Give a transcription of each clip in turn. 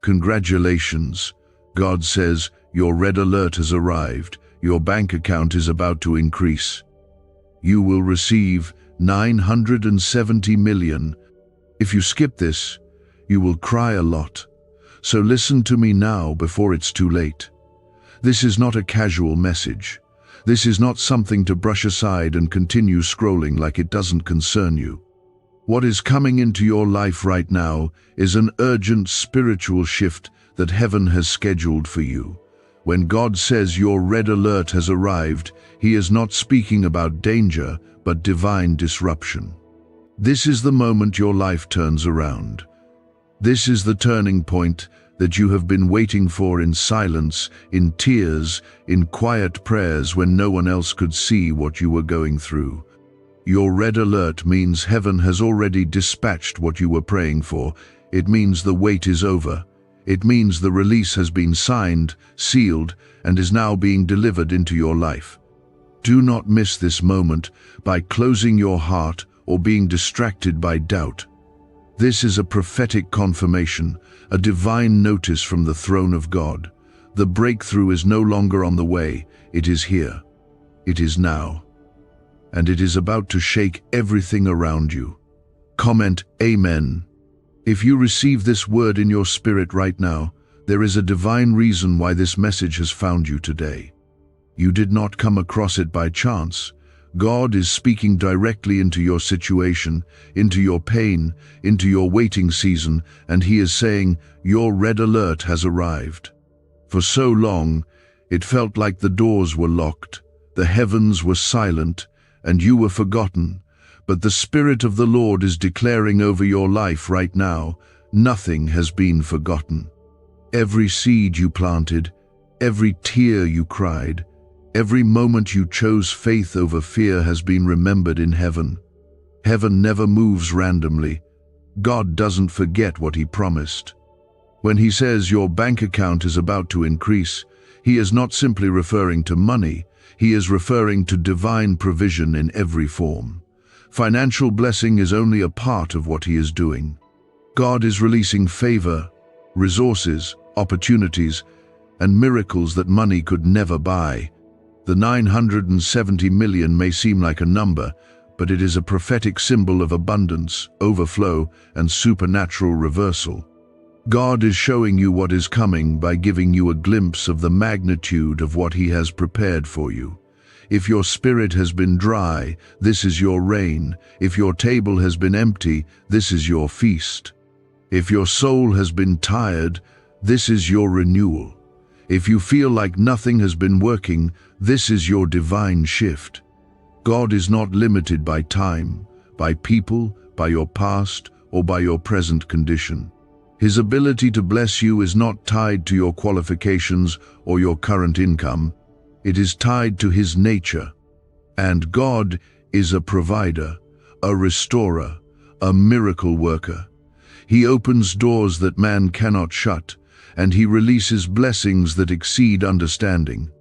Congratulations. God says your red alert has arrived. Your bank account is about to increase. You will receive 970 million. If you skip this, you will cry a lot. So listen to me now before it's too late. This is not a casual message. This is not something to brush aside and continue scrolling like it doesn't concern you. What is coming into your life right now is an urgent spiritual shift that heaven has scheduled for you. When God says your red alert has arrived, He is not speaking about danger, but divine disruption. This is the moment your life turns around. This is the turning point that you have been waiting for in silence, in tears, in quiet prayers when no one else could see what you were going through. Your red alert means heaven has already dispatched what you were praying for. It means the wait is over. It means the release has been signed, sealed, and is now being delivered into your life. Do not miss this moment by closing your heart or being distracted by doubt. This is a prophetic confirmation, a divine notice from the throne of God. The breakthrough is no longer on the way, it is here. It is now. And it is about to shake everything around you. Comment Amen. If you receive this word in your spirit right now, there is a divine reason why this message has found you today. You did not come across it by chance. God is speaking directly into your situation, into your pain, into your waiting season, and He is saying, your red alert has arrived. For so long, it felt like the doors were locked, the heavens were silent, and you were forgotten. But the Spirit of the Lord is declaring over your life right now, nothing has been forgotten. Every seed you planted, every tear you cried, every moment you chose faith over fear has been remembered in heaven. Heaven never moves randomly. God doesn't forget what He promised. When He says your bank account is about to increase, He is not simply referring to money, He is referring to divine provision in every form. Financial blessing is only a part of what He is doing. God is releasing favor, resources, opportunities, and miracles that money could never buy. The 970 million may seem like a number, but it is a prophetic symbol of abundance, overflow, and supernatural reversal. God is showing you what is coming by giving you a glimpse of the magnitude of what He has prepared for you. If your spirit has been dry, this is your rain. If your table has been empty, this is your feast. If your soul has been tired, this is your renewal. If you feel like nothing has been working, this is your divine shift. God is not limited by time, by people, by your past, or by your present condition. His ability to bless you is not tied to your qualifications or your current income. It is tied to His nature. And God is a provider, a restorer, a miracle worker. He opens doors that man cannot shut, and He releases blessings that exceed understanding.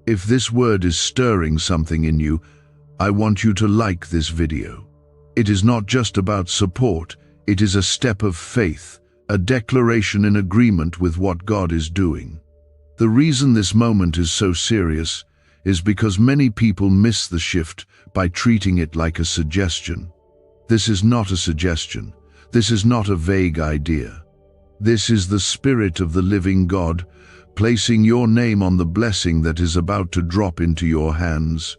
If this word is stirring something in you, I want you to like this video. It is not just about support, it is a step of faith, a declaration in agreement with what God is doing. The reason this moment is so serious is because many people miss the shift by treating it like a suggestion. This is not a suggestion. This is not a vague idea. This is the Spirit of the living God placing your name on the blessing that is about to drop into your hands.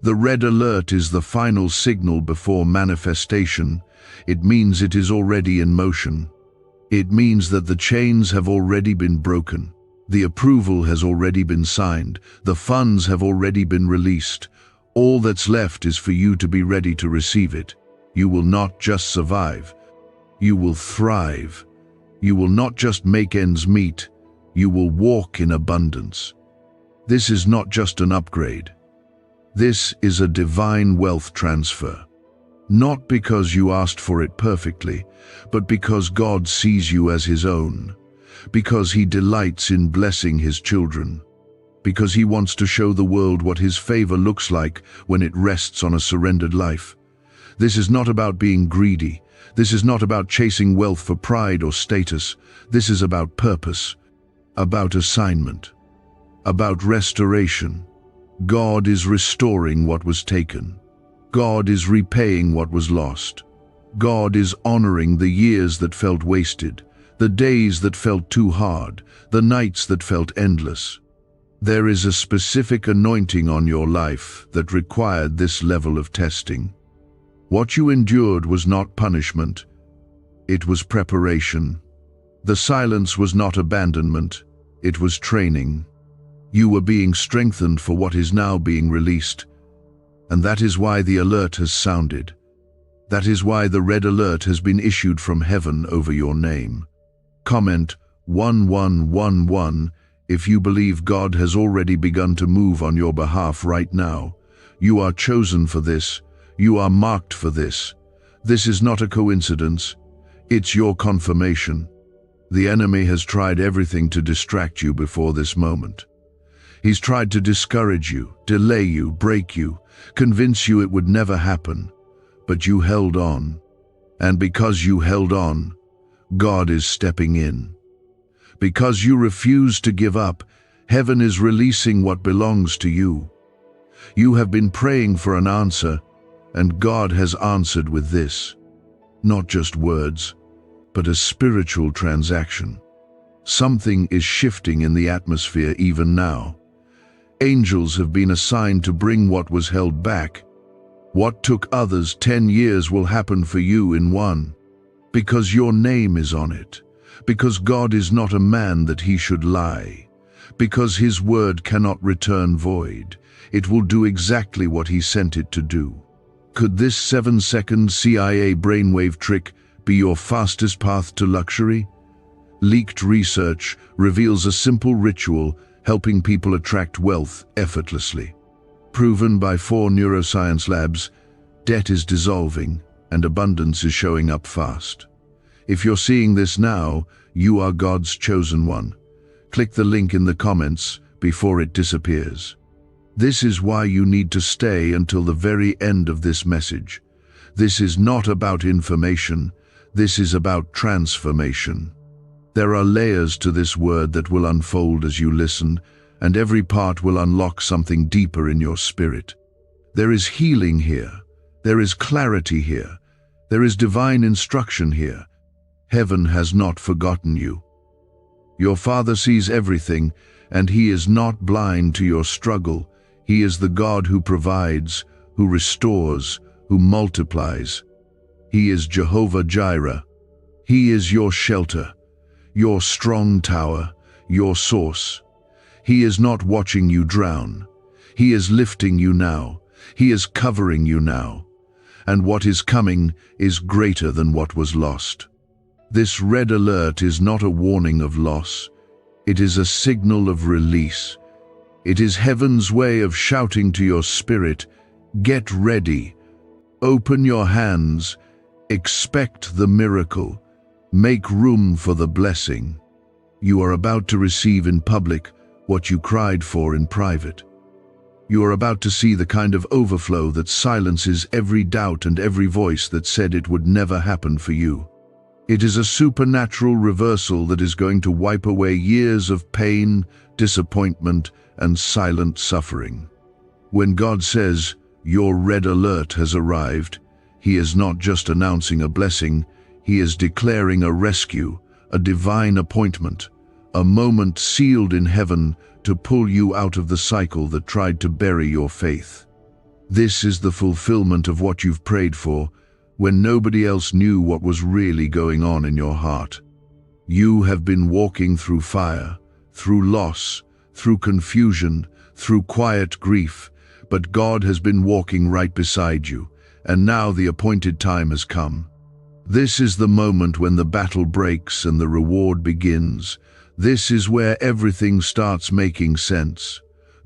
The red alert is the final signal before manifestation. It means it is already in motion. It means that the chains have already been broken. The approval has already been signed. The funds have already been released. All that's left is for you to be ready to receive it. You will not just survive. You will thrive. You will not just make ends meet. You will walk in abundance. This is not just an upgrade. This is a divine wealth transfer. Not because you asked for it perfectly, but because God sees you as His own. Because He delights in blessing His children. Because He wants to show the world what His favor looks like when it rests on a surrendered life. This is not about being greedy. This is not about chasing wealth for pride or status. This is about purpose, about assignment, about restoration. God is restoring what was taken. God is repaying what was lost. God is honoring the years that felt wasted, the days that felt too hard, the nights that felt endless. There is a specific anointing on your life that required this level of testing. What you endured was not punishment, it was preparation. The silence was not abandonment, it was training. You were being strengthened for what is now being released. And that is why the alert has sounded. That is why the red alert has been issued from heaven over your name. Comment 1111 if you believe God has already begun to move on your behalf right now. You are chosen for this. You are marked for this. This is not a coincidence. It's your confirmation. The enemy has tried everything to distract you before this moment. He's tried to discourage you, delay you, break you, convince you it would never happen. But you held on. And because you held on, God is stepping in. Because you refuse to give up, heaven is releasing what belongs to you. You have been praying for an answer, and God has answered with this. Not just words, but a spiritual transaction. Something is shifting in the atmosphere even now. Angels have been assigned to bring what was held back. What took others 10 years will happen for you in 1. Because your name is on it. Because God is not a man that he should lie. Because his word cannot return void. It will do exactly what he sent it to do. Could this 7-second CIA brainwave trick be your fastest path to luxury? Leaked research reveals a simple ritual helping people attract wealth effortlessly. Proven by 4 neuroscience labs, debt is dissolving and abundance is showing up fast. If you're seeing this now, you are God's chosen one. Click the link in the comments before it disappears. This is why you need to stay until the very end of this message. This is not about information, this is about transformation. There are layers to this word that will unfold as you listen, and every part will unlock something deeper in your spirit. There is healing here. There is clarity here. There is divine instruction here. Heaven has not forgotten you. Your Father sees everything, and he is not blind to your struggle. He is the God who provides, who restores, who multiplies. He is Jehovah Jireh. He is your shelter, your strong tower, your source. He is not watching you drown. He is lifting you now. He is covering you now. And what is coming is greater than what was lost. This red alert is not a warning of loss. It is a signal of release. It is heaven's way of shouting to your spirit, get ready. Open your hands. Expect the miracle. Make room for the blessing. You are about to receive in public what you cried for in private. You are about to see the kind of overflow that silences every doubt and every voice that said it would never happen for you. It is a supernatural reversal that is going to wipe away years of pain, disappointment, and silent suffering. When God says, your red alert has arrived, he is not just announcing a blessing, he is declaring a rescue, a divine appointment, a moment sealed in heaven to pull you out of the cycle that tried to bury your faith. This is the fulfillment of what you've prayed for, when nobody else knew what was really going on in your heart. You have been walking through fire, through loss, through confusion, through quiet grief, but God has been walking right beside you, and now the appointed time has come. This is the moment when the battle breaks and the reward begins. This is where everything starts making sense.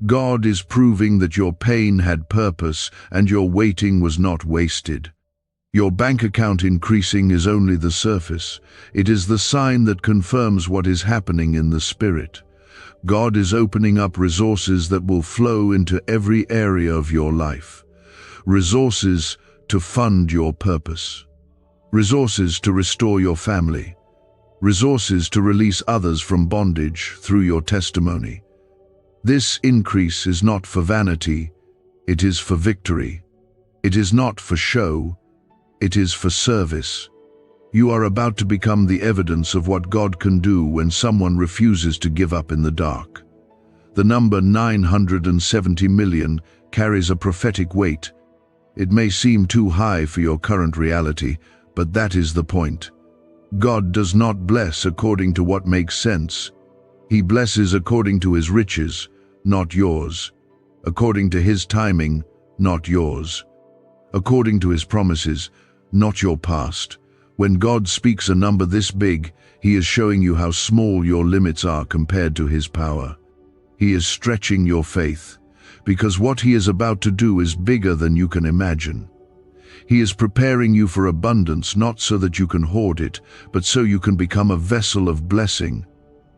God is proving that your pain had purpose and your waiting was not wasted. Your bank account increasing is only the surface. It is the sign that confirms what is happening in the spirit. God is opening up resources that will flow into every area of your life. Resources to fund your purpose. resources to restore your family, resources to release others from bondage through your testimony. This increase is not for vanity, it is for victory. It is not for show, it is for service. You are about to become the evidence of what God can do when someone refuses to give up in the dark. The number 970 million carries a prophetic weight. It may seem too high for your current reality, but that is the point. God does not bless according to what makes sense. He blesses according to his riches, not yours. According to his timing, not yours. According to his promises, not your past. When God speaks a number this big, he is showing you how small your limits are compared to his power. He is stretching your faith, because what he is about to do is bigger than you can imagine. He is preparing you for abundance, not so that you can hoard it, but so you can become a vessel of blessing.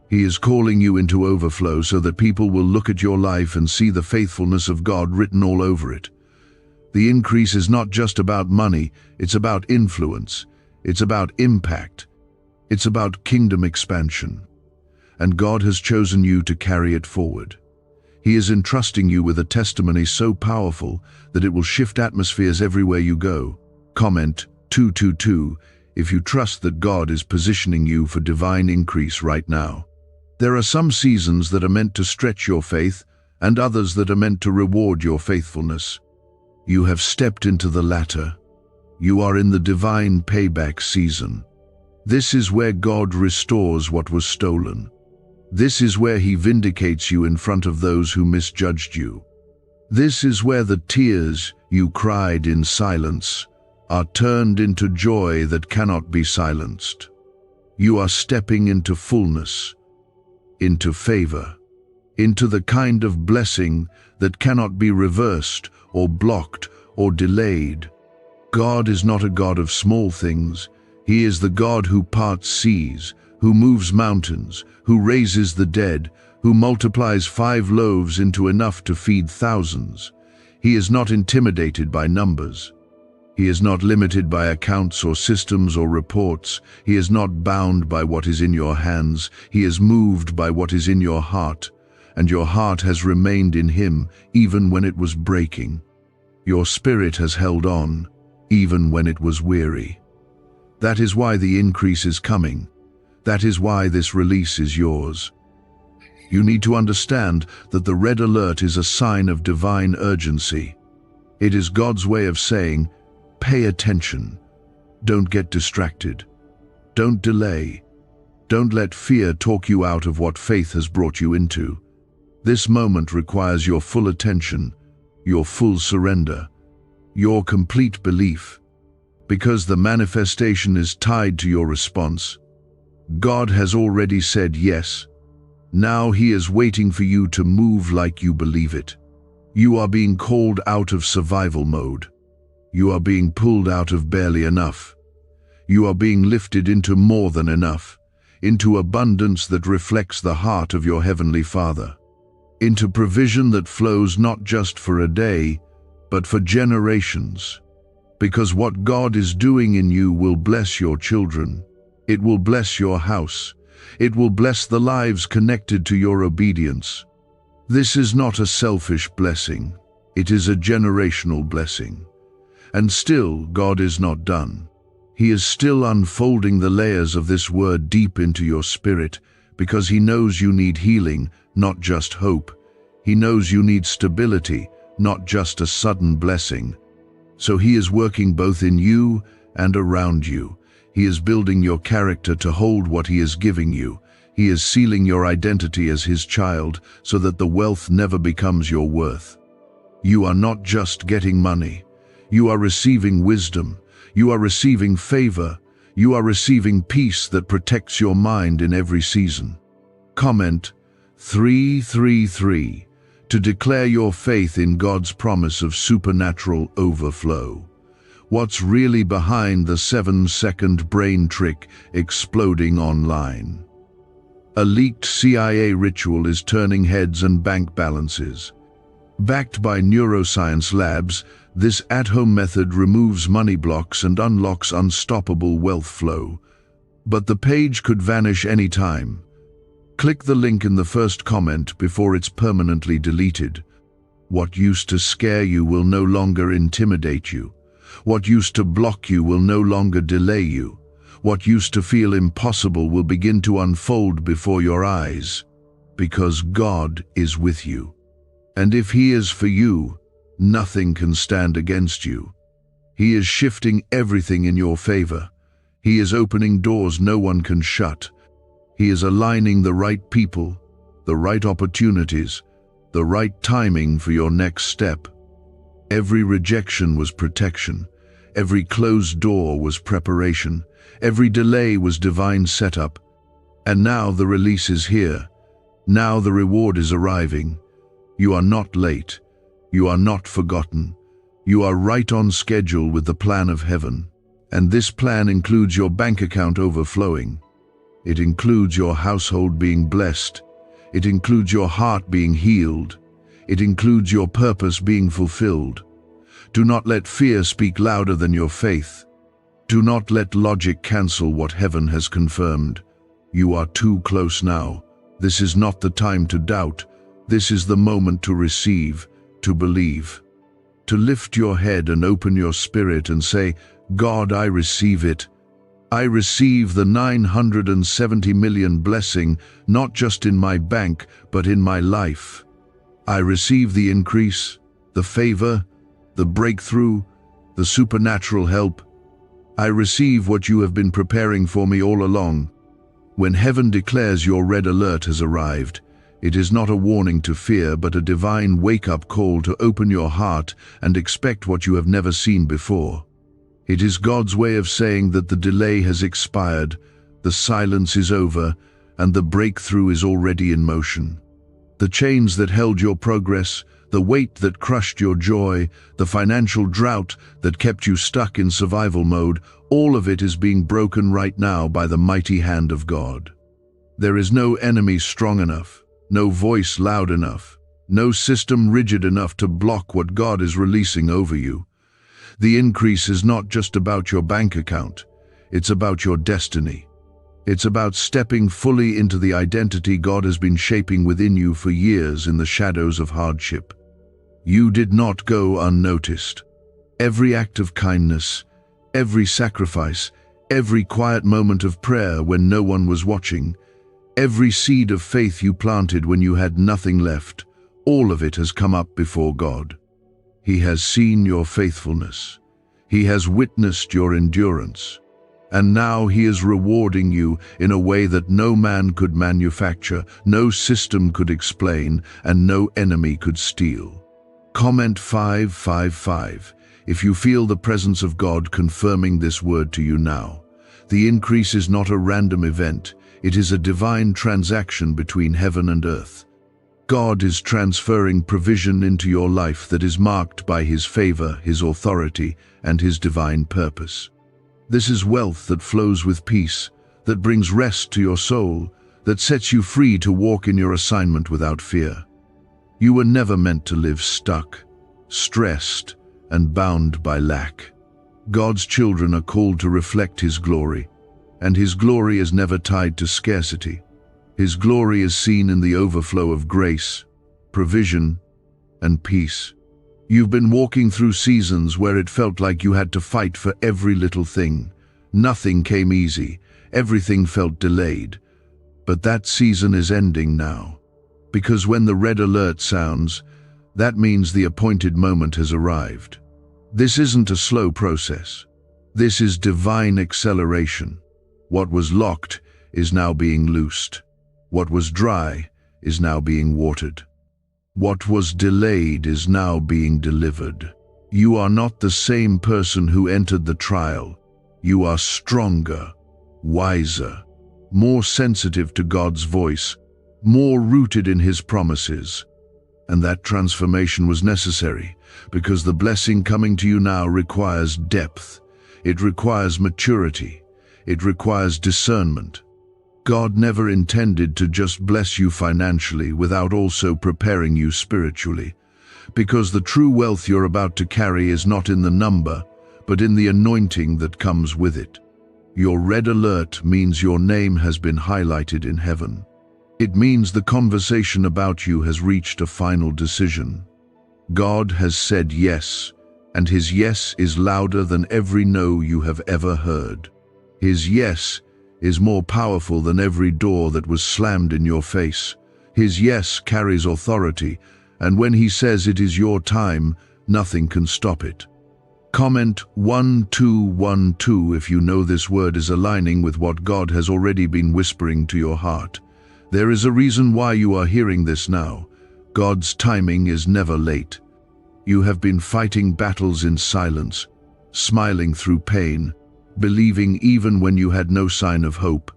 He is calling you into overflow so that people will look at your life and see the faithfulness of God written all over it. The increase is not just about money, it's about influence, it's about impact, it's about kingdom expansion. And God has chosen you to carry it forward. He is entrusting you with a testimony so powerful that it will shift atmospheres everywhere you go. Comment 222 if you trust that God is positioning you for divine increase right now. There are some seasons that are meant to stretch your faith and others that are meant to reward your faithfulness. You have stepped into the latter. You are in the divine payback season. This is where God restores what was stolen. This is where he vindicates you in front of those who misjudged you. This is where the tears you cried in silence are turned into joy that cannot be silenced. You are stepping into fullness, into favor, into the kind of blessing that cannot be reversed or blocked or delayed. God is not a God of small things. He is the God who parts seas, who moves mountains, who raises the dead, who multiplies 5 loaves into enough to feed thousands. He is not intimidated by numbers. He is not limited by accounts or systems or reports. He is not bound by what is in your hands. He is moved by what is in your heart, and your heart has remained in him even when it was breaking. Your spirit has held on, even when it was weary. That is why the increase is coming. That is why this release is yours. You need to understand that the red alert is a sign of divine urgency. It is God's way of saying, pay attention. Don't get distracted. Don't delay. Don't let fear talk you out of what faith has brought you into. This moment requires your full attention, your full surrender, your complete belief. Because the manifestation is tied to your response. God has already said yes. Now he is waiting for you to move like you believe it. You are being called out of survival mode. You are being pulled out of barely enough. You are being lifted into more than enough, into abundance that reflects the heart of your Heavenly Father, into provision that flows not just for a day, but for generations. Because what God is doing in you will bless your children. It will bless your house. It will bless the lives connected to your obedience. This is not a selfish blessing. It is a generational blessing. And still, God is not done. He is still unfolding the layers of this word deep into your spirit, because he knows you need healing, not just hope. He knows you need stability, not just a sudden blessing. So he is working both in you and around you. He is building your character to hold what he is giving you. He is sealing your identity as his child so that the wealth never becomes your worth. You are not just getting money. You are receiving wisdom. You are receiving favor. You are receiving peace that protects your mind in every season. Comment 333 to declare your faith in God's promise of supernatural overflow. What's really behind the 7-second brain trick exploding online? A leaked CIA ritual is turning heads and bank balances. Backed by neuroscience labs, this at-home method removes money blocks and unlocks unstoppable wealth flow. But the page could vanish any time. Click the link in the first comment before it's permanently deleted. What used to scare you will no longer intimidate you. What used to block you will no longer delay you. What used to feel impossible will begin to unfold before your eyes, because God is with you. And if He is for you, nothing can stand against you. He is shifting everything in your favor. He is opening doors no one can shut. He is aligning the right people, the right opportunities, the right timing for your next step. Every rejection was protection. Every closed door was preparation. Every delay was divine setup. And now the release is here. Now the reward is arriving. You are not late. You are not forgotten. You are right on schedule with the plan of heaven. And this plan includes your bank account overflowing. It includes your household being blessed. It includes your heart being healed. It includes your purpose being fulfilled. Do not let fear speak louder than your faith. Do not let logic cancel what heaven has confirmed. You are too close now. This is not the time to doubt. This is the moment to receive, to believe. To lift your head and open your spirit and say, God, I receive it. I receive the 970 million blessing, not just in my bank, but in my life. I receive the increase, the favor, the breakthrough, the supernatural help. I receive what you have been preparing for me all along. When heaven declares your red alert has arrived, it is not a warning to fear, but a divine wake-up call to open your heart and expect what you have never seen before. It is God's way of saying that the delay has expired, the silence is over, and the breakthrough is already in motion. The chains that held your progress, the weight that crushed your joy, the financial drought that kept you stuck in survival mode, all of it is being broken right now by the mighty hand of God. There is no enemy strong enough, no voice loud enough, no system rigid enough to block what God is releasing over you. The increase is not just about your bank account, it's about your destiny. It's about stepping fully into the identity God has been shaping within you for years in the shadows of hardship. You did not go unnoticed. Every act of kindness, every sacrifice, every quiet moment of prayer when no one was watching, every seed of faith you planted when you had nothing left, all of it has come up before God. He has seen your faithfulness. He has witnessed your endurance. And now He is rewarding you in a way that no man could manufacture, no system could explain, and no enemy could steal. Comment 555 if you feel the presence of God confirming this word to you now. The increase is not a random event. It is a divine transaction between heaven and earth. God is transferring provision into your life that is marked by His favor, His authority, and His divine purpose. This is wealth that flows with peace, that brings rest to your soul, that sets you free to walk in your assignment without fear. You were never meant to live stuck, stressed, and bound by lack. God's children are called to reflect His glory, and His glory is never tied to scarcity. His glory is seen in the overflow of grace, provision, and peace. You've been walking through seasons where it felt like you had to fight for every little thing. Nothing came easy. Everything felt delayed. But that season is ending now. Because when the red alert sounds, that means the appointed moment has arrived. This isn't a slow process. This is divine acceleration. What was locked is now being loosed. What was dry is now being watered. What was delayed is now being delivered. You are not the same person who entered the trial. You are stronger, wiser, more sensitive to God's voice, more rooted in His promises. And that transformation was necessary because the blessing coming to you now requires depth. It requires maturity. It requires discernment. God never intended to just bless you financially without also preparing you spiritually. because the true wealth you're about to carry is not in the number, but in the anointing that comes with it. Your red alert means your name has been highlighted in heaven. It means the conversation about you has reached a final decision. God has said yes, and his yes is louder than every no you have ever heard. His yes is more powerful than every door that was slammed in your face. His yes carries authority, and when he says it is your time, nothing can stop it. Comment 1212 if you know this word is aligning with what God has already been whispering to your heart. There is a reason why you are hearing this now. God's timing is never late. You have been fighting battles in silence, smiling through pain, believing even when you had no sign of hope.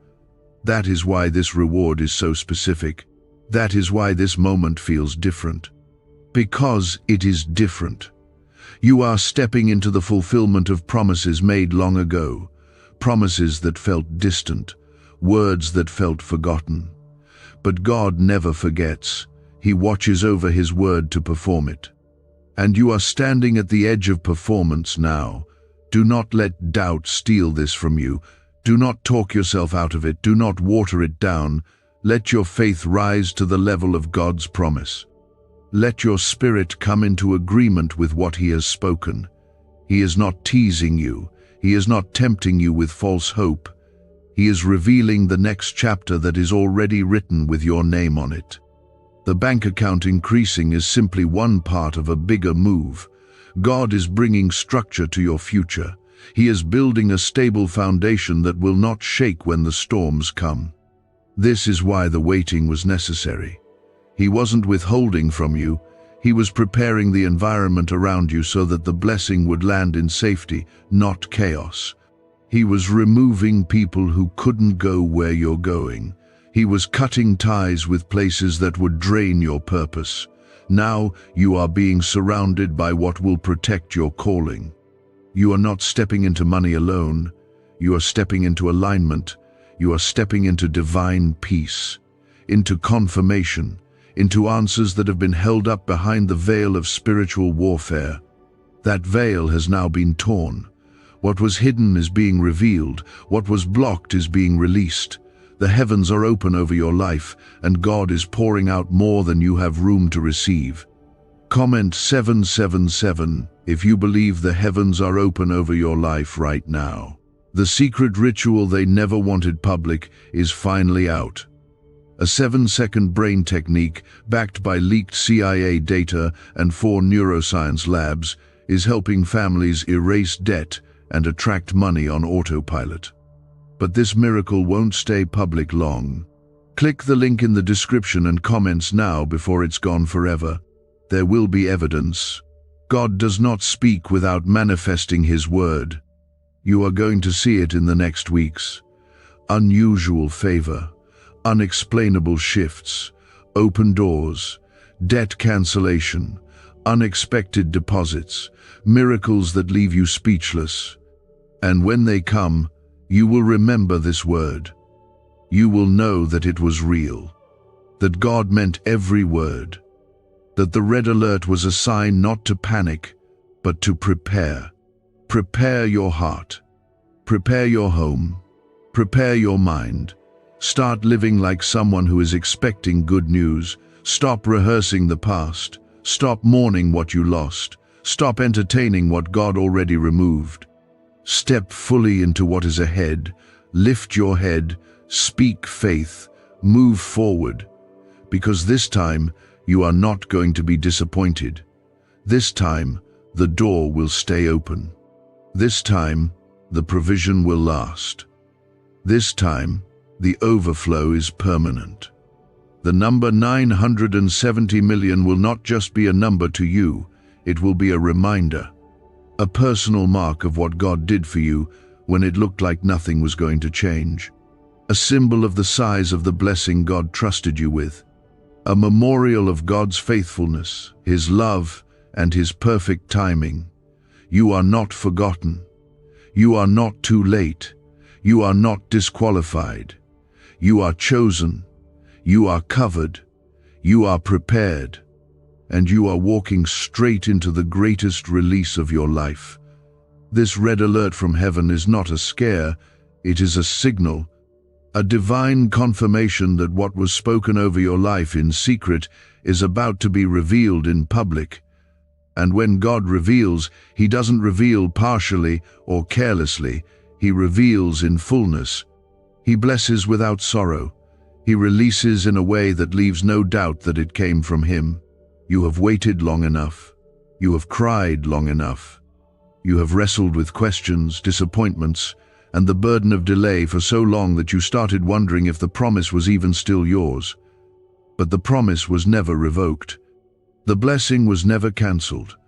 That is why this reward is so specific. That is why this moment feels different. Because it is different. You are stepping into the fulfillment of promises made long ago, promises that felt distant, words that felt forgotten. But God never forgets. He watches over his word to perform it. And you are standing at the edge of performance now. Do not let doubt steal this from you. Do not talk yourself out of it. Do not water it down. Let your faith rise to the level of God's promise. Let your spirit come into agreement with what he has spoken. He is not teasing you. He is not tempting you with false hope. He is revealing the next chapter that is already written with your name on it. The bank account increasing is simply one part of a bigger move. God is bringing structure to your future. He is building a stable foundation that will not shake when the storms come. This is why the waiting was necessary. He wasn't withholding from you. He was preparing the environment around you so that the blessing would land in safety, not chaos. He was removing people who couldn't go where you're going. He was cutting ties with places that would drain your purpose. Now you are being surrounded by what will protect your calling. You are not stepping into money alone. You are stepping into alignment. You are stepping into divine peace, into confirmation, into answers that have been held up behind the veil of spiritual warfare. That veil has now been torn. What was hidden is being revealed. What was blocked is being released. The heavens are open over your life, and God is pouring out more than you have room to receive. Comment 777 if you believe the heavens are open over your life right now. The secret ritual they never wanted public is finally out. A 7-second brain technique backed by leaked CIA data and 4 neuroscience labs is helping families erase debt and attract money on autopilot. But this miracle won't stay public long. Click the link in the description and comments now before it's gone forever. There will be evidence. God does not speak without manifesting his word. You are going to see it in the next weeks. Unusual favor, unexplainable shifts, open doors, debt cancellation, unexpected deposits, miracles that leave you speechless. And when they come, you will remember this word. You will know that it was real, that God meant every word, that the red alert was a sign not to panic, but to prepare. Prepare your heart, prepare your home, prepare your mind. Start living like someone who is expecting good news. Stop rehearsing the past. Stop mourning what you lost. Stop entertaining what God already removed. Step fully into what is ahead. Lift your head. Speak faith. Move forward. Because this time, you are not going to be disappointed. This time, the door will stay open. This time, the provision will last. This time, the overflow is permanent. The number 970 million will not just be a number to you, it will be a reminder, a personal mark of what God did for you when it looked like nothing was going to change. A symbol of the size of the blessing God trusted you with. A memorial of God's faithfulness, his love, and his perfect timing. You are not forgotten. You are not too late. You are not disqualified. You are chosen. You are covered. You are prepared. and you are walking straight into the greatest release of your life. This red alert from heaven is not a scare, it is a signal, a divine confirmation that what was spoken over your life in secret is about to be revealed in public. And when God reveals, He doesn't reveal partially or carelessly, He reveals in fullness. He blesses without sorrow. He releases in a way that leaves no doubt that it came from Him. You have waited long enough. You have cried long enough. You have wrestled with questions, disappointments, and the burden of delay for so long that you started wondering if the promise was even still yours. But the promise was never revoked. The blessing was never cancelled.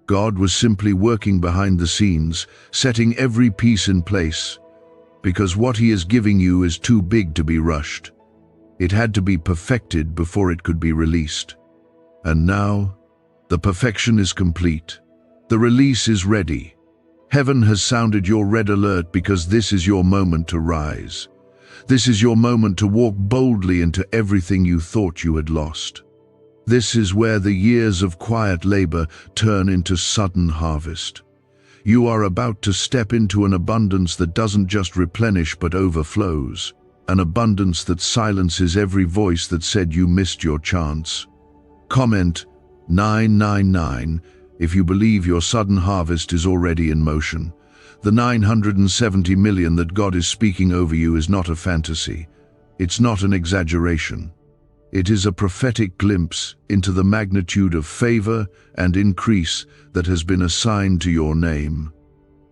God was simply working behind the scenes, setting every piece in place, because what He is giving you is too big to be rushed. It had to be perfected before it could be released. And now, the perfection is complete. The release is ready. Heaven has sounded your red alert because this is your moment to rise. This is your moment to walk boldly into everything you thought you had lost. This is where the years of quiet labor turn into sudden harvest. You are about to step into an abundance that doesn't just replenish but overflows. An abundance that silences every voice that said you missed your chance. Comment 999 if you believe your sudden harvest is already in motion. The 970 million that God is speaking over you is not a fantasy. It's not an exaggeration. It is a prophetic glimpse into the magnitude of favor and increase that has been assigned to your name.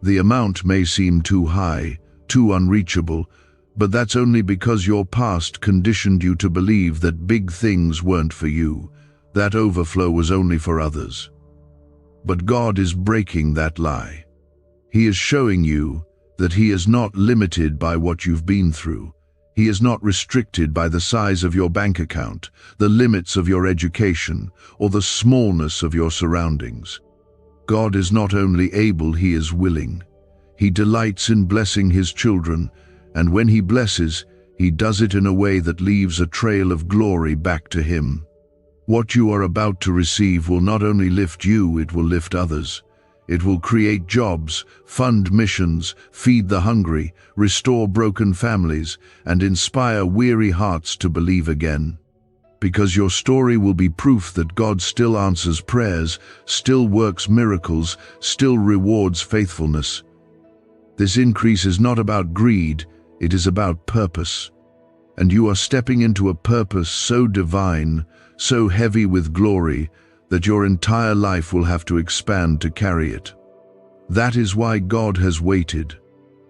The amount may seem too high, too unreachable, but that's only because your past conditioned you to believe that big things weren't for you. That overflow was only for others. But God is breaking that lie. He is showing you that He is not limited by what you've been through. He is not restricted by the size of your bank account, the limits of your education, or the smallness of your surroundings. God is not only able, He is willing. He delights in blessing His children, and when He blesses, He does it in a way that leaves a trail of glory back to Him. What you are about to receive will not only lift you, it will lift others. It will create jobs, fund missions, feed the hungry, restore broken families, and inspire weary hearts to believe again. Because your story will be proof that God still answers prayers, still works miracles, still rewards faithfulness. This increase is not about greed, it is about purpose. And you are stepping into a purpose so divine, so heavy with glory, that your entire life will have to expand to carry it. That is why God has waited.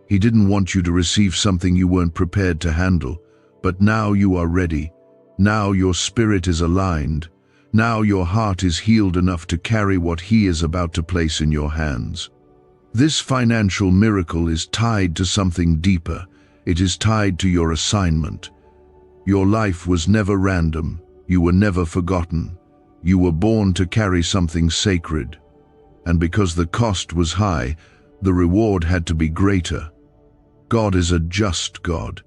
He didn't want you to receive something you weren't prepared to handle, but now you are ready. Now your spirit is aligned. Now your heart is healed enough to carry what He is about to place in your hands. This financial miracle is tied to something deeper. It is tied to your assignment. Your life was never random. You were never forgotten. You were born to carry something sacred. And because the cost was high, the reward had to be greater. God is a just God.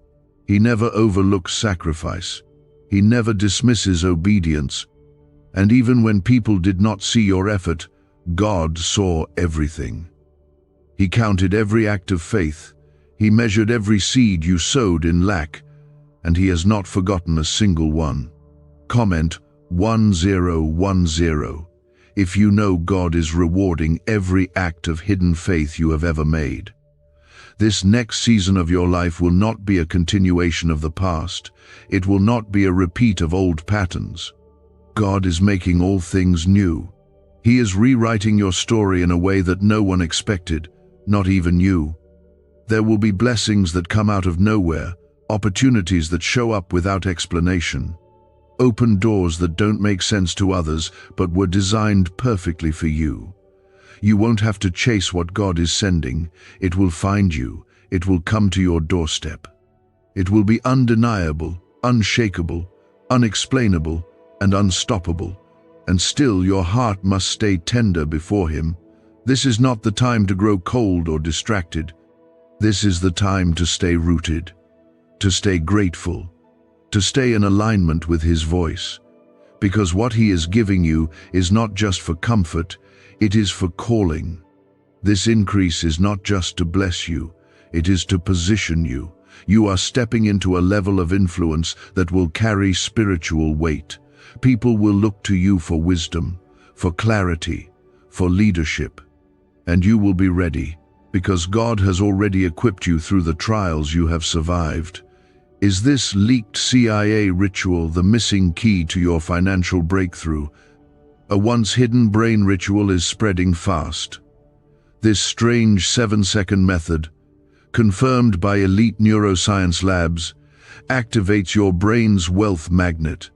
He never overlooks sacrifice. He never dismisses obedience. And even when people did not see your effort, God saw everything. He counted every act of faith. He measured every seed you sowed in lack, and He has not forgotten a single one. Comment 1010 if you know God is rewarding every act of hidden faith you have ever made. This next season of your life will not be a continuation of the past. It will not be a repeat of old patterns. God is making all things new. He is rewriting your story in a way that no one expected, not even you. There will be blessings that come out of nowhere, opportunities that show up without explanation. Open doors that don't make sense to others but were designed perfectly for you. You won't have to chase what God is sending. It will find you. It will come to your doorstep. It will be undeniable, unshakable, unexplainable, and unstoppable. And still your heart must stay tender before Him. This is not the time to grow cold or distracted. This is the time to stay rooted, to stay grateful, to stay in alignment with His voice. because what he is giving you is not just for comfort, it is for calling. This increase is not just to bless you, it is to position you. You are stepping into a level of influence that will carry spiritual weight. People will look to you for wisdom, for clarity, for leadership. And you will be ready, because God has already equipped you through the trials you have survived. Is this leaked CIA ritual the missing key to your financial breakthrough? A once hidden brain ritual is spreading fast. This strange 7-second method, confirmed by elite neuroscience labs, activates your brain's wealth magnet.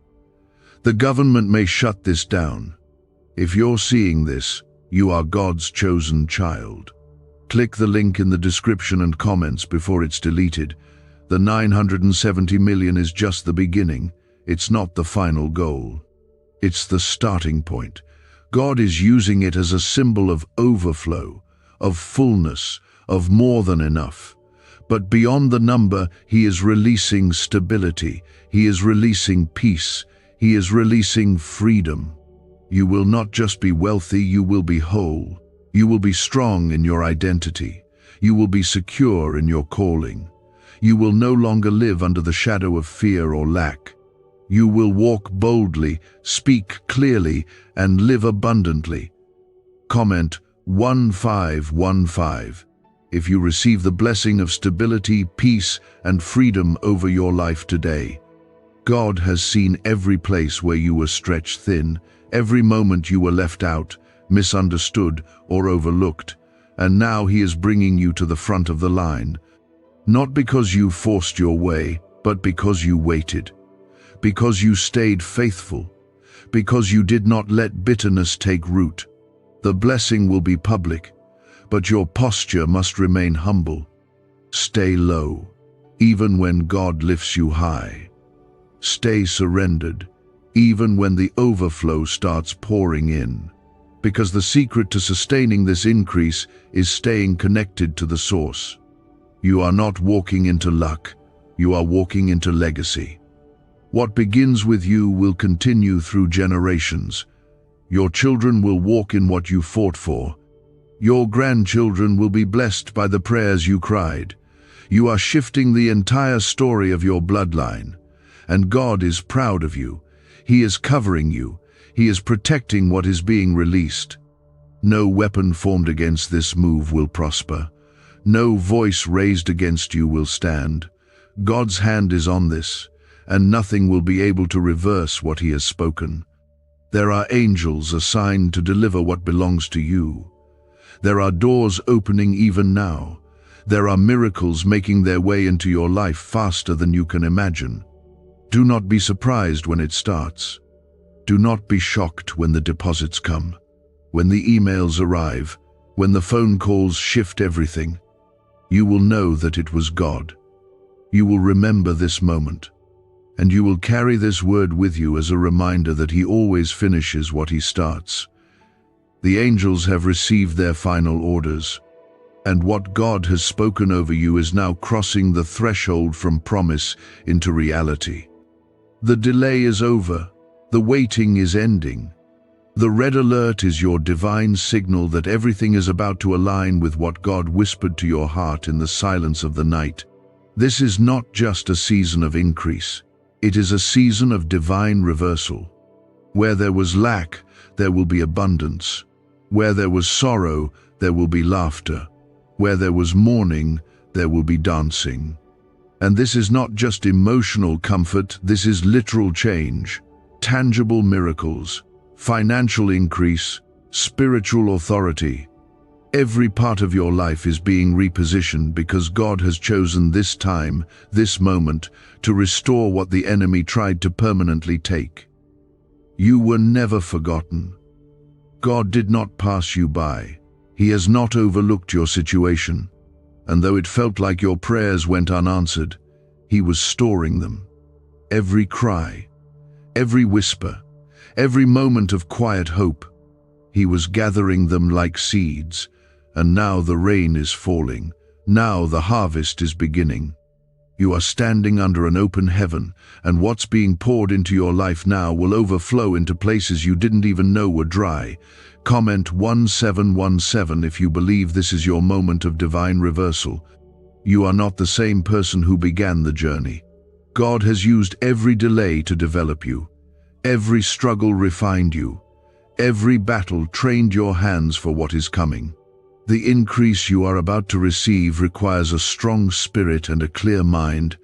The government may shut this down. If you're seeing this, you are God's chosen child. Click the link in the description and comments before it's deleted. The 970 million is just the beginning. It's not the final goal. It's the starting point. God is using it as a symbol of overflow, of fullness, of more than enough. But beyond the number, he is releasing stability. He is releasing peace. He is releasing freedom. You will not just be wealthy, you will be whole. You will be strong in your identity. You will be secure in your calling. You will no longer live under the shadow of fear or lack. You will walk boldly, speak clearly, and live abundantly. Comment 1515 if you receive the blessing of stability, peace, and freedom over your life today. God has seen every place where you were stretched thin, every moment you were left out, misunderstood, or overlooked, and now he is bringing you to the front of the line. Not because you forced your way, but because you waited. Because you stayed faithful. Because you did not let bitterness take root. The blessing will be public, but your posture must remain humble. Stay low, even when God lifts you high. Stay surrendered, even when the overflow starts pouring in. Because the secret to sustaining this increase is staying connected to the source. You are not walking into luck, you are walking into legacy. What begins with you will continue through generations. Your children will walk in what you fought for. Your grandchildren will be blessed by the prayers you cried. You are shifting the entire story of your bloodline. And God is proud of you. He is covering you. He is protecting what is being released. No weapon formed against this move will prosper. No voice raised against you will stand. God's hand is on this, and nothing will be able to reverse what he has spoken. There are angels assigned to deliver what belongs to you. There are doors opening even now. There are miracles making their way into your life faster than you can imagine. Do not be surprised when it starts. Do not be shocked when the deposits come, when the emails arrive, when the phone calls shift everything. You will know that it was God. You will remember this moment, and you will carry this word with you as a reminder that he always finishes what he starts. The angels have received their final orders, and what God has spoken over you is now crossing the threshold from promise into reality. The delay is over. The waiting is ending. The red alert is your divine signal that everything is about to align with what God whispered to your heart in the silence of the night. This is not just a season of increase. It is a season of divine reversal. Where there was lack, there will be abundance. Where there was sorrow, there will be laughter. Where there was mourning, there will be dancing. And this is not just emotional comfort, this is literal change, tangible miracles, financial increase, spiritual authority. Every part of your life is being repositioned because God has chosen this time, this moment, to restore what the enemy tried to permanently take. You were never forgotten. God did not pass you by. He has not overlooked your situation. And though it felt like your prayers went unanswered, he was storing them. Every cry, every whisper, every moment of quiet hope, he was gathering them like seeds. And now the rain is falling. Now the harvest is beginning. You are standing under an open heaven, and what's being poured into your life now will overflow into places you didn't even know were dry. Comment 1717 if you believe this is your moment of divine reversal. You are not the same person who began the journey. God has used every delay to develop you. Every struggle refined you. Every battle trained your hands for what is coming. The increase you are about to receive requires a strong spirit and a clear mind,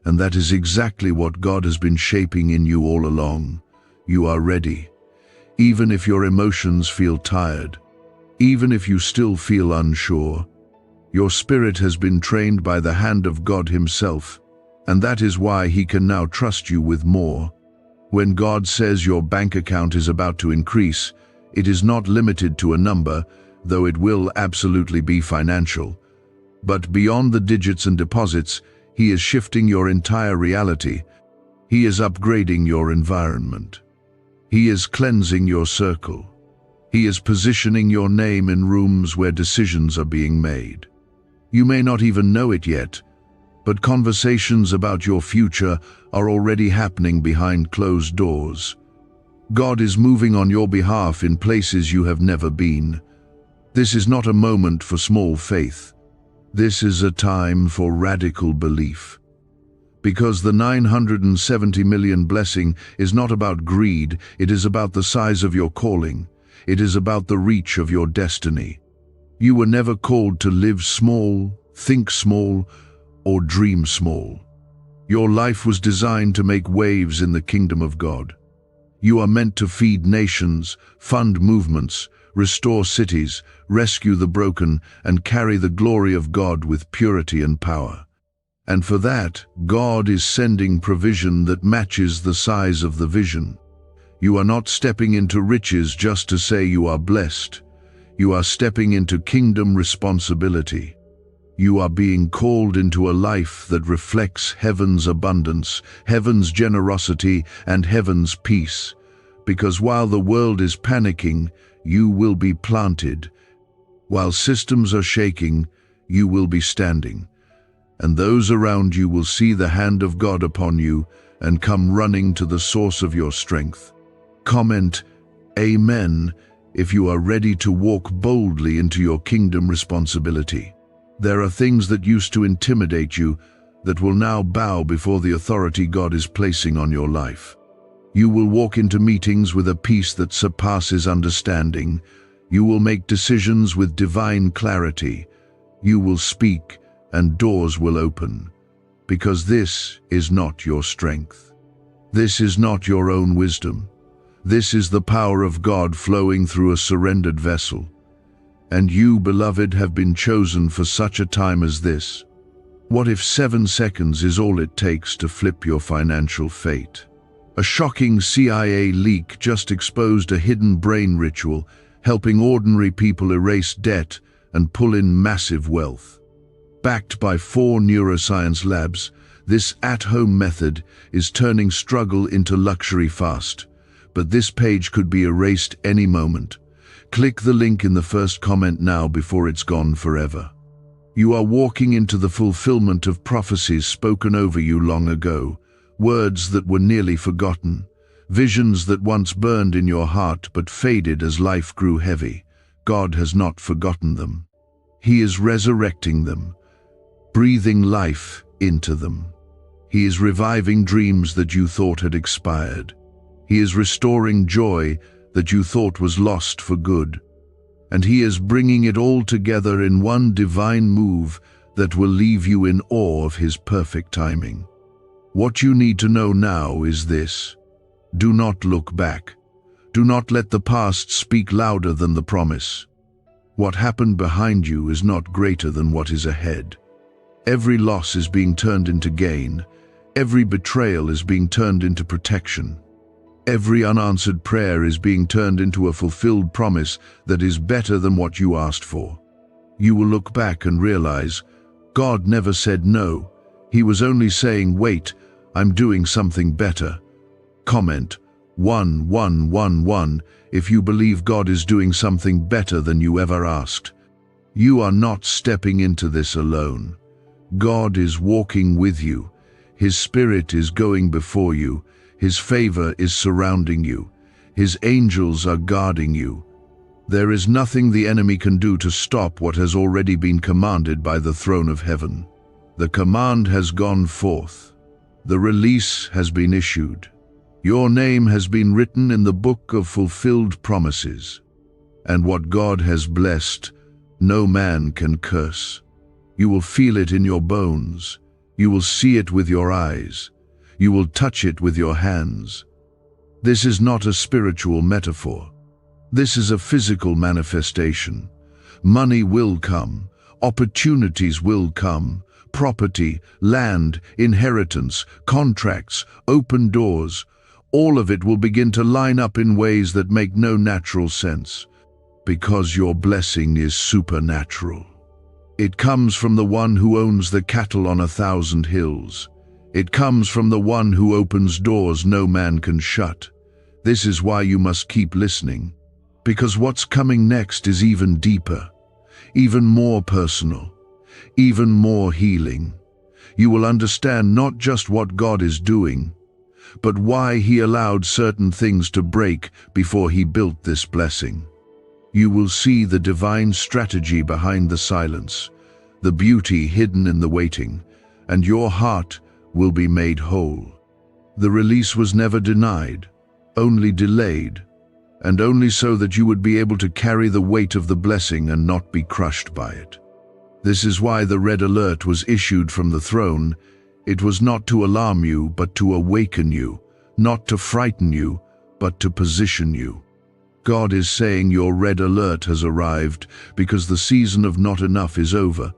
and that is exactly what God has been shaping in you all along. You are ready. Even if your emotions feel tired, even if you still feel unsure, your spirit has been trained by the hand of God Himself, and that is why He can now trust you with more. When God says your bank account is about to increase, it is not limited to a number, though it will absolutely be financial. But beyond the digits and deposits, He is shifting your entire reality. He is upgrading your environment. He is cleansing your circle. He is positioning your name in rooms where decisions are being made. You may not even know it yet, but conversations about your future are already happening behind closed doors. God is moving on your behalf in places you have never been. This is not a moment for small faith. This is a time for radical belief. Because the 970 million blessing is not about greed, it is about the size of your calling. It is about the reach of your destiny. You were never called to live small, think small, or dream small. Your life was designed to make waves in the kingdom of God. You are meant to feed nations, fund movements, restore cities, rescue the broken, and carry the glory of God with purity and power. And for that, God is sending provision that matches the size of the vision. You are not stepping into riches just to say you are blessed. You are stepping into kingdom responsibility. You are being called into a life that reflects heaven's abundance, heaven's generosity, and heaven's peace. Because while the world is panicking, you will be planted. While systems are shaking, you will be standing. And those around you will see the hand of God upon you and come running to the source of your strength. Comment, Amen, if you are ready to walk boldly into your kingdom responsibility. There are things that used to intimidate you that will now bow before the authority God is placing on your life. You will walk into meetings with a peace that surpasses understanding. You will make decisions with divine clarity. You will speak, and doors will open. Because this is not your strength. This is not your own wisdom. This is the power of God flowing through a surrendered vessel. And you, beloved, have been chosen for such a time as this. What if 7 seconds is all it takes to flip your financial fate? A shocking CIA leak just exposed a hidden brain ritual, helping ordinary people erase debt and pull in massive wealth. Backed by 4 neuroscience labs, this at-home method is turning struggle into luxury fast. But this page could be erased any moment. Click the link in the first comment now before it's gone forever. You are walking into the fulfillment of prophecies spoken over you long ago, words that were nearly forgotten, visions that once burned in your heart but faded as life grew heavy. God has not forgotten them. He is resurrecting them, breathing life into them. He is reviving dreams that you thought had expired. He is restoring joy that you thought was lost for good. And He is bringing it all together in one divine move that will leave you in awe of His perfect timing. What you need to know now is this: do not look back. Do not let the past speak louder than the promise. What happened behind you is not greater than what is ahead. Every loss is being turned into gain. Every betrayal is being turned into protection. Every unanswered prayer is being turned into a fulfilled promise that is better than what you asked for. You will look back and realize, God never said no. He was only saying, wait, I'm doing something better. Comment 1111 if you believe God is doing something better than you ever asked. You are not stepping into this alone. God is walking with you. His Spirit is going before you. His favor is surrounding you. His angels are guarding you. There is nothing the enemy can do to stop what has already been commanded by the throne of heaven. The command has gone forth. The release has been issued. Your name has been written in the book of fulfilled promises. And what God has blessed, no man can curse. You will feel it in your bones. You will see it with your eyes. You will touch it with your hands. This is not a spiritual metaphor. This is a physical manifestation. Money will come. Opportunities will come. Property, land, inheritance, contracts, open doors, all of it will begin to line up in ways that make no natural sense, because your blessing is supernatural. It comes from the one who owns the cattle on 1,000 hills. It comes from the one who opens doors no man can shut. This is why you must keep listening, because what's coming next is even deeper, even more personal, even more healing. You will understand not just what God is doing, but why He allowed certain things to break before He built this blessing. You will see the divine strategy behind the silence, the beauty hidden in the waiting, and your heart will be made whole. The release was never denied, only delayed, and only so that you would be able to carry the weight of the blessing and not be crushed by it. This is why the red alert was issued from the throne. It was not to alarm you, but to awaken you, not to frighten you, but to position you. God is saying your red alert has arrived because the season of not enough is over.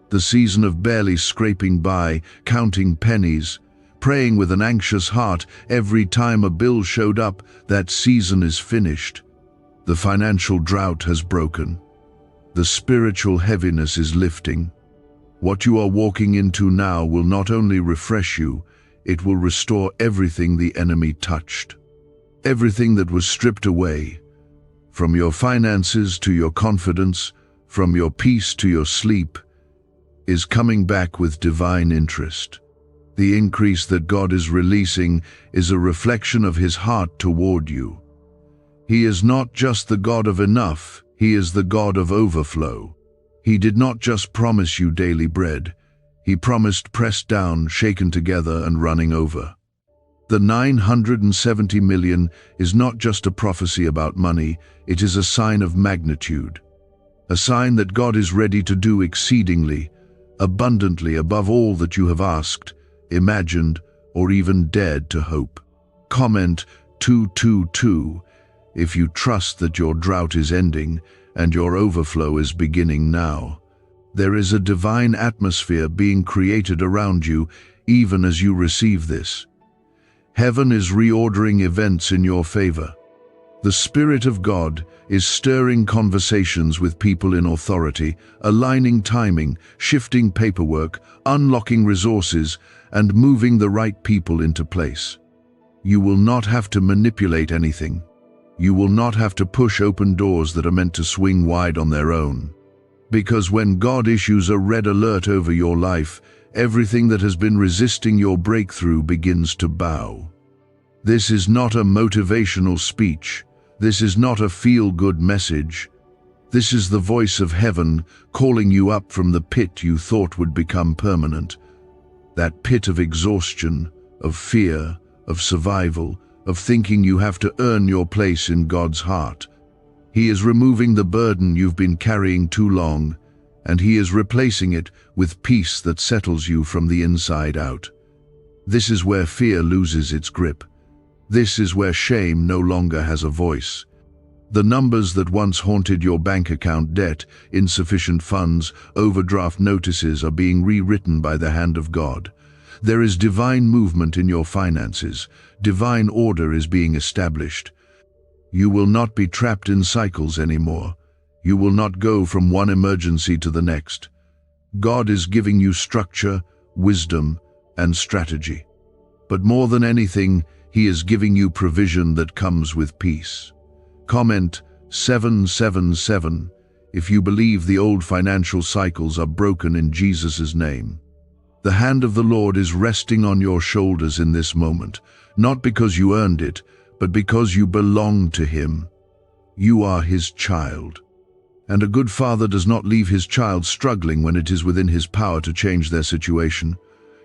The season of barely scraping by, counting pennies, praying with an anxious heart every time a bill showed up, that season is finished. The financial drought has broken. The spiritual heaviness is lifting. What you are walking into now will not only refresh you, it will restore everything the enemy touched. Everything that was stripped away, from your finances to your confidence, from your peace to your sleep, is coming back with divine interest. The increase that God is releasing is a reflection of His heart toward you. He is not just the God of enough, He is the God of overflow. He did not just promise you daily bread. He promised pressed down, shaken together, and running over. The 970 million is not just a prophecy about money, it is a sign of magnitude. A sign that God is ready to do exceedingly, abundantly above all that you have asked, imagined, or even dared to hope. Comment 222 if you trust that your drought is ending and your overflow is beginning now. There is a divine atmosphere being created around you even as you receive this. Heaven is reordering events in your favor. The Spirit of God is stirring conversations with people in authority, aligning timing, shifting paperwork, unlocking resources, and moving the right people into place. You will not have to manipulate anything. You will not have to push open doors that are meant to swing wide on their own. Because when God issues a red alert over your life, everything that has been resisting your breakthrough begins to bow. This is not a motivational speech. This is not a feel-good message. This is the voice of heaven calling you up from the pit you thought would become permanent. That pit of exhaustion, of fear, of survival, of thinking you have to earn your place in God's heart. He is removing the burden you've been carrying too long, and He is replacing it with peace that settles you from the inside out. This is where fear loses its grip. This is where shame no longer has a voice. The numbers that once haunted your bank account, debt, insufficient funds, overdraft notices, are being rewritten by the hand of God. There is divine movement in your finances. Divine order is being established. You will not be trapped in cycles anymore. You will not go from one emergency to the next. God is giving you structure, wisdom, and strategy. But more than anything, He is giving you provision that comes with peace. Comment 777 if you believe the old financial cycles are broken in Jesus' name. The hand of the Lord is resting on your shoulders in this moment, not because you earned it, but because you belong to Him. You are His child. And a good father does not leave his child struggling when it is within his power to change their situation.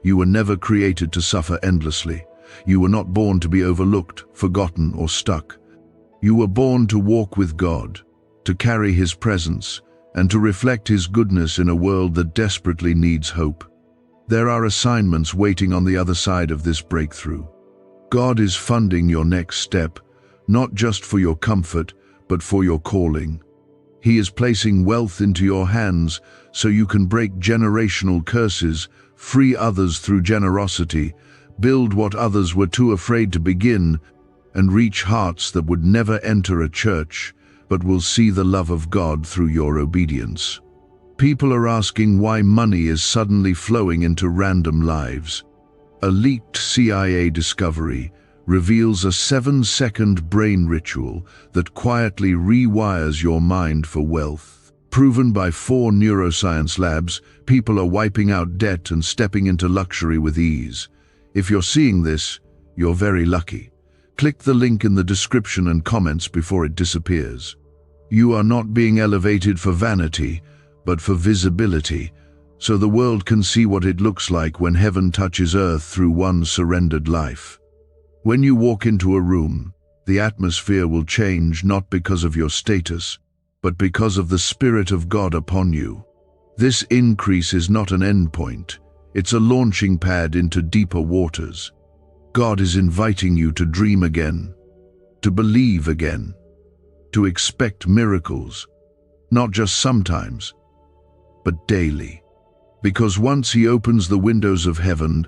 You were never created to suffer endlessly. You were not born to be overlooked, forgotten, or stuck. You were born to walk with God, to carry His presence, and to reflect His goodness in a world that desperately needs hope. There are assignments waiting on the other side of this breakthrough. God is funding your next step, not just for your comfort, but for your calling. He is placing wealth into your hands so you can break generational curses, free others through generosity, build what others were too afraid to begin, and reach hearts that would never enter a church, but will see the love of God through your obedience. People are asking why money is suddenly flowing into random lives. A leaked CIA discovery reveals a 7-second brain ritual that quietly rewires your mind for wealth. Proven by 4 neuroscience labs, people are wiping out debt and stepping into luxury with ease. If you're seeing this, you're very lucky. Click the link in the description and comments before it disappears. You are not being elevated for vanity, but for visibility, so the world can see what it looks like when heaven touches earth through one surrendered life. When you walk into a room, the atmosphere will change not because of your status, but because of the Spirit of God upon you. This increase is not an endpoint, it's a launching pad into deeper waters. God is inviting you to dream again, to believe again, to expect miracles, not just sometimes, but daily. Because once He opens the windows of heaven,